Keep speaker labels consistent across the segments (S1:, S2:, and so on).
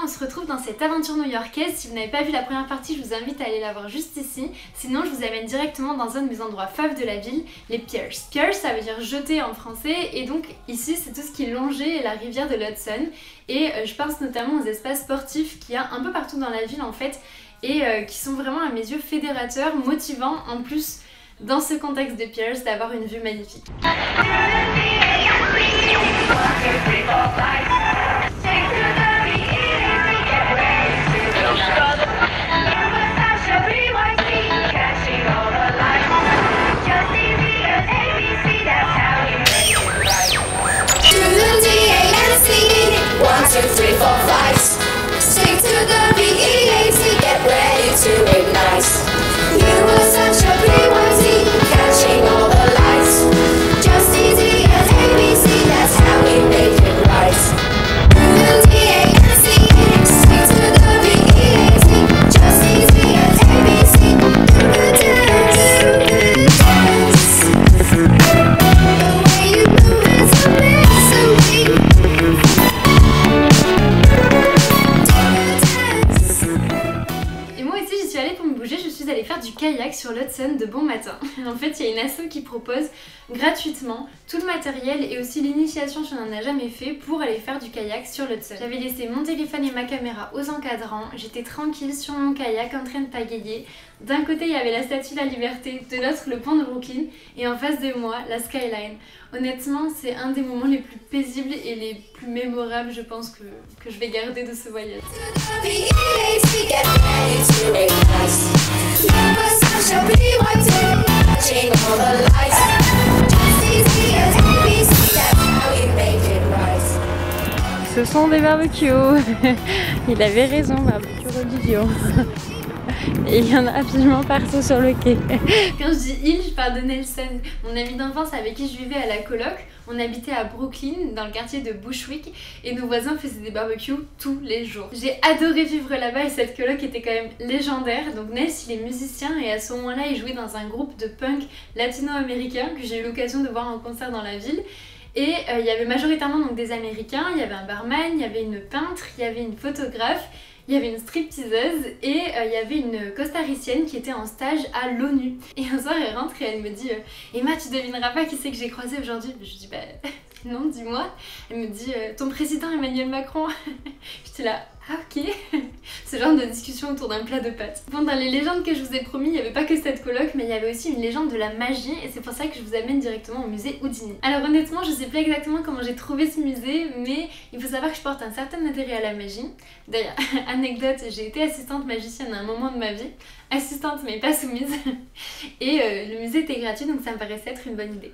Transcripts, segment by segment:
S1: on se retrouve dans cette aventure new-yorkaise. Si vous n'avez pas vu la première partie, je vous invite à aller la voir juste ici. Sinon, je vous amène directement dans un de mes endroits faves de la ville, les piers. Piers, ça veut dire jeter en français, et donc ici, c'est tout ce qui longeait la rivière de l'Hudson. Et je pense notamment aux espaces sportifs qu'il y a un peu partout dans la ville en fait, et qui sont vraiment à mes yeux fédérateurs, motivants, en plus dans ce contexte de piers, d'avoir une vue magnifique. Kayak sur l'Hudson de bon matin. En fait, il y a une asso qui propose gratuitement tout le matériel et aussi l'initiation si on n'en a jamais fait pour aller faire du kayak sur l'Hudson. J'avais laissé mon téléphone et ma caméra aux encadrants, j'étais tranquille sur mon kayak en train de pagayer. D'un côté, il y avait la Statue de la Liberté, de l'autre, le pont de Brooklyn, et en face de moi, la skyline. Honnêtement, c'est un des moments les plus paisibles et les plus mémorables, je pense, que je vais garder de ce voyage.
S2: Ce sont des barbecues. Il avait raison, barbecue religieux. Et il y en a absolument partout sur le quai.
S1: Quand je dis il, je parle de Nelson, mon ami d'enfance avec qui je vivais à la coloc. On habitait à Brooklyn, dans le quartier de Bushwick, et nos voisins faisaient des barbecues tous les jours. J'ai adoré vivre là-bas et cette coloc était quand même légendaire. Donc Nels, il est musicien et à ce moment-là, il jouait dans un groupe de punk latino-américain que j'ai eu l'occasion de voir en concert dans la ville. Et il y avait majoritairement donc des Américains, il y avait un barman, il y avait une peintre, il y avait une photographe, il y avait une stripteaseuse et il y avait une costaricienne qui était en stage à l'ONU. Et un soir elle rentre et elle me dit Emma, tu devineras pas qui c'est que j'ai croisé aujourd'hui? Je dis bah non, dis-moi. Elle me dit ton président Emmanuel Macron. J'étais là, ah ok. Ce genre de discussion autour d'un plat de pâtes. Bon, dans les légendes que je vous ai promis, il n'y avait pas que cette coloc, mais il y avait aussi une légende de la magie et c'est pour ça que je vous amène directement au musée Houdini. Alors honnêtement, je sais pas exactement comment j'ai trouvé ce musée, mais il faut savoir que je porte un certain intérêt à la magie. D'ailleurs, anecdote, j'ai été assistante magicienne à un moment de ma vie. Assistante mais pas soumise. Et le musée était gratuit, donc ça me paraissait être une bonne idée.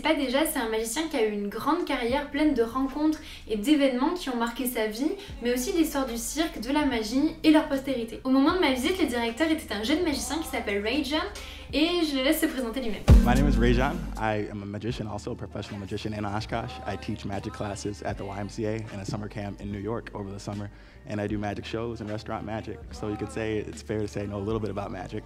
S1: Pas déjà, c'est un magicien qui a eu une grande carrière pleine de rencontres et d'événements qui ont marqué sa vie, mais aussi l'histoire du cirque, de la magie et leur postérité. Au moment de ma visite, le directeur était un jeune magicien qui s'appelle Rajan et je le laisse se présenter lui-même.
S3: My name is Rajan. I am a magician, also a professional magician in Oshkosh. I teach magic classes at the YMCA and a summer camp in New York over the summer, and I do magic shows and restaurant magic. So you could say, it's fair to say, I know a little bit about magic.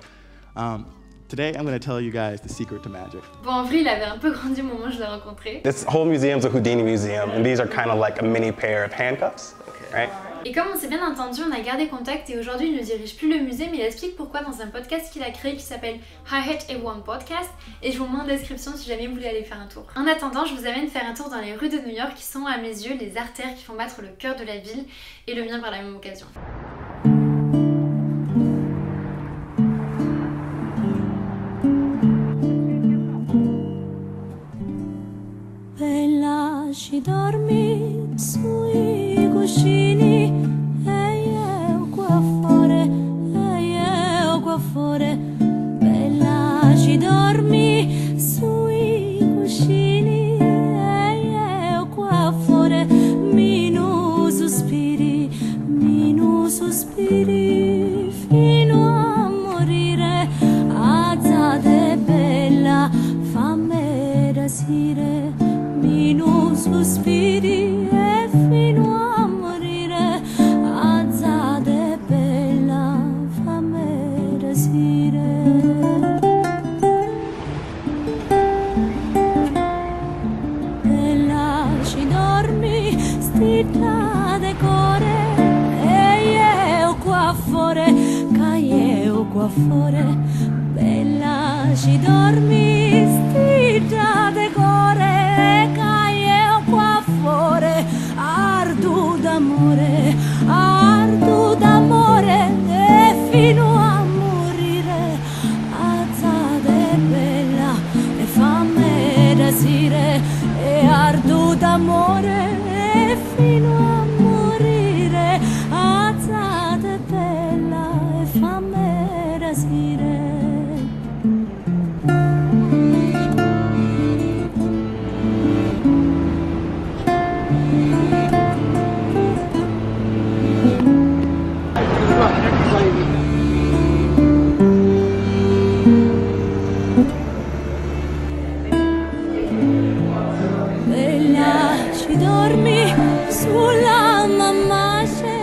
S3: Today, I'm going to tell you guys the secret to magic.
S1: Bon, en vrai, il avait un peu grandi au moment où je l'ai rencontré.
S4: This whole museum is a Houdini museum, and these are kind of like a mini pair of handcuffs, right?
S1: Et comme on s'est bien entendu, on a gardé contact et aujourd'hui il ne dirige plus le musée, mais il explique pourquoi dans un podcast qu'il a créé qui s'appelle Hi-Hat Everyone Podcast, et je vous mets en description si jamais vous voulez aller faire un tour. En attendant, je vous amène faire un tour dans les rues de New York qui sont à mes yeux les artères qui font battre le cœur de la ville et le mien par la même occasion.
S5: Lasci dormi sui cuscini e io qua fuori lasci dormi sui cuscini e io qua fuori qua fuori, bella ci dormi, stita de core, caie qua fuori, ardu d'amore, e fino a morire, alzate bella e fammi desire, e ardu d'amore, e fino a morire, alzate bella e fammi desire. Dormi sulla mammace.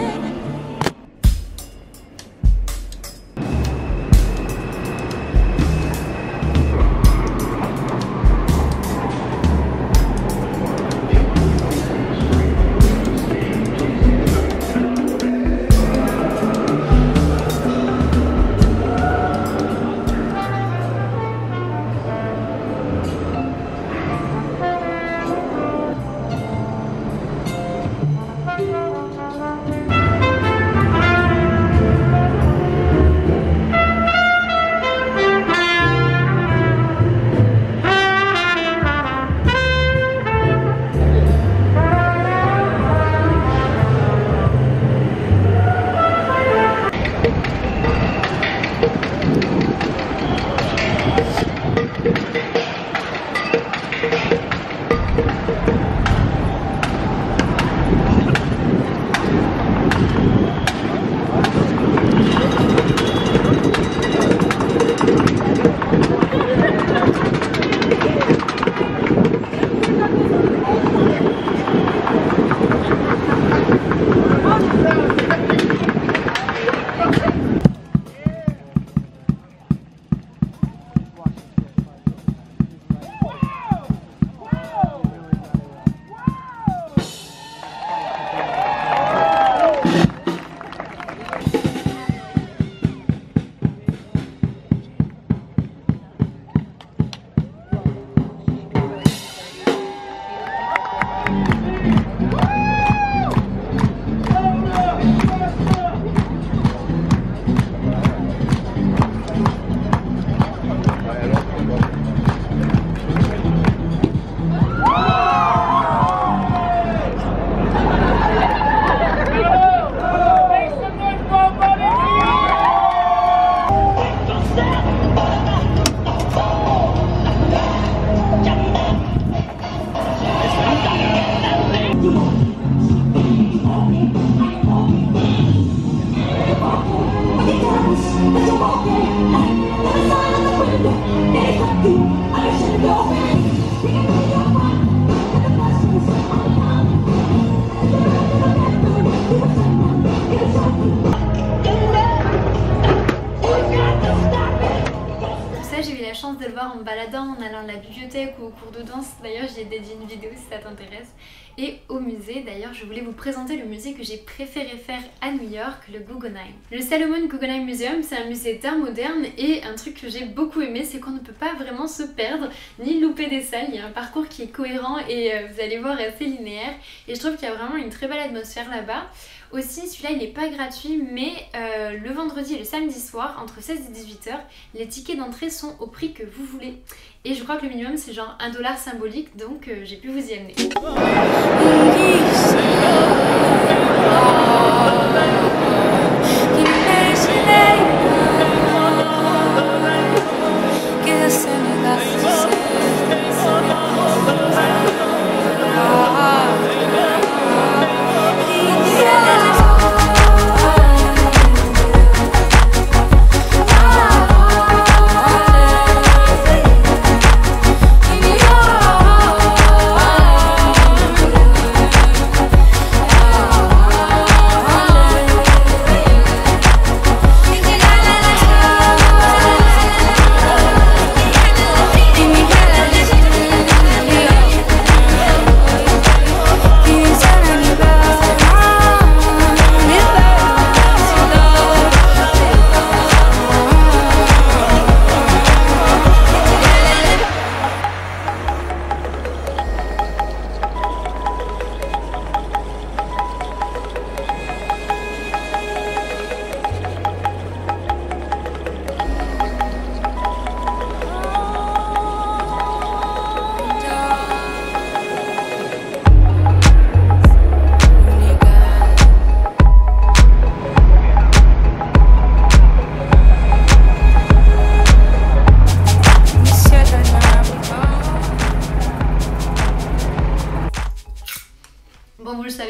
S1: De le voir en me baladant, en allant à la bibliothèque ou au cours de danse. D'ailleurs, j'y ai dédié une vidéo si ça t'intéresse. Et au musée, d'ailleurs, je voulais vous présenter le musée que j'ai préféré faire à New York, le Guggenheim. Le Salomon Guggenheim Museum, c'est un musée d'art moderne et un truc que j'ai beaucoup aimé, c'est qu'on ne peut pas vraiment se perdre ni louper des salles. Il y a un parcours qui est cohérent et vous allez voir assez linéaire. Et je trouve qu'il y a vraiment une très belle atmosphère là-bas. Aussi, celui-là, il n'est pas gratuit, mais le vendredi et le samedi soir, entre 16 et 18h, les tickets d'entrée sont au prix que vous voulez. Et je crois que le minimum, c'est genre $1 symbolique, donc j'ai pu vous y amener.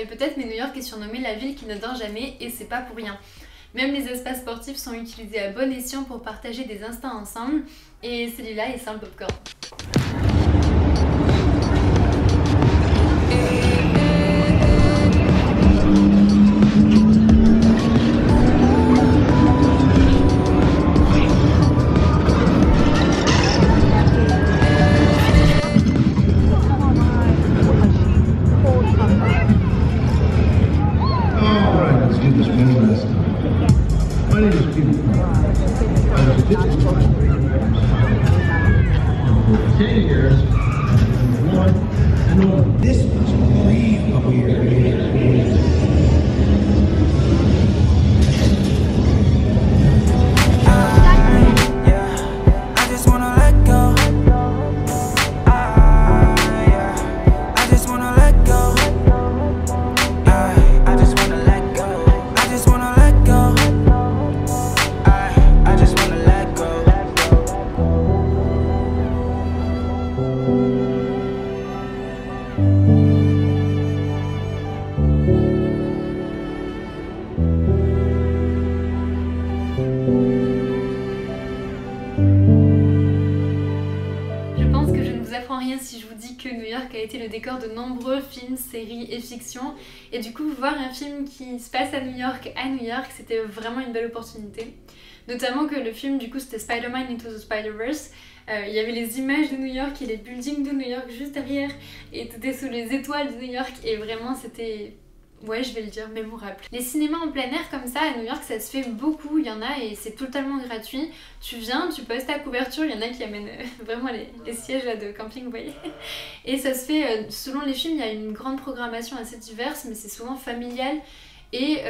S1: savez peut-être, mais New York est surnommée la ville qui ne dort jamais et c'est pas pour rien. Même les espaces sportifs sont utilisés à bon escient pour partager des instants ensemble et celui-là est sans le popcorn. Rien si je vous dis que New York a été le décor de nombreux films, séries et fictions, et du coup voir un film qui se passe à New York, c'était vraiment une belle opportunité. Notamment que le film du coup c'était Spider-Man Into the Spider-Verse, il y avait les images de New York et les buildings de New York juste derrière, et tout était sous les étoiles de New York, et vraiment c'était... ouais, je vais le dire, mémorable. Les cinémas en plein air comme ça à New York, ça se fait beaucoup, il y en a et c'est totalement gratuit. Tu viens, tu poses ta couverture, il y en a qui amènent vraiment les sièges là, de camping, vous voyez. Et ça se fait, selon les films, il y a une grande programmation assez diverse, mais c'est souvent familial. Et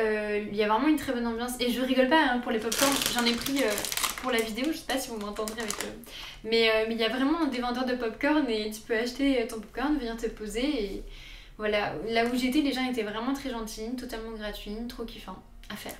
S1: il y a vraiment une très bonne ambiance. Et je rigole pas hein, pour les popcorn, j'en ai pris pour la vidéo, je sais pas si vous m'entendrez avec eux. Mais il y a vraiment des vendeurs de popcorn et tu peux acheter ton popcorn, venir te poser et... voilà, là où j'étais, les gens étaient vraiment très gentils, totalement gratuits, trop kiffant à faire.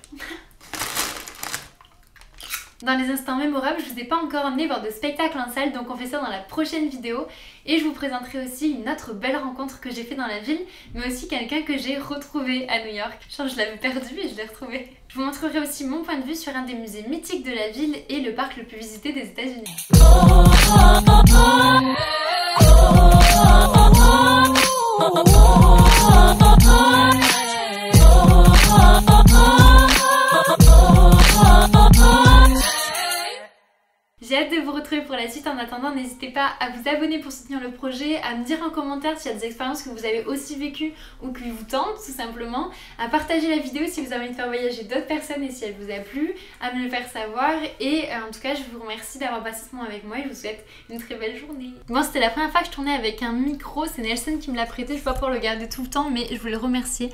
S1: Dans les instants mémorables, je vous ai pas encore emmené voir de spectacle en salle, donc on fait ça dans la prochaine vidéo. Et je vous présenterai aussi une autre belle rencontre que j'ai fait dans la ville, mais aussi quelqu'un que j'ai retrouvé à New York. Genre je l'avais perdu et je l'ai retrouvé. Je vous montrerai aussi mon point de vue sur un des musées mythiques de la ville et le parc le plus visité des États-Unis. J'ai hâte de vous retrouver pour la suite. En attendant, n'hésitez pas à vous abonner pour soutenir le projet, à me dire en commentaire s'il y a des expériences que vous avez aussi vécues ou qui vous tentent tout simplement, à partager la vidéo si vous avez envie de faire voyager d'autres personnes et si elle vous a plu, à me le faire savoir. Et en tout cas, je vous remercie d'avoir passé ce moment avec moi et je vous souhaite une très belle journée. Bon, c'était la première fois que je tournais avec un micro, c'est Nelson qui me l'a prêté, je vais pas pouvoir le garder tout le temps, mais je voulais le remercier.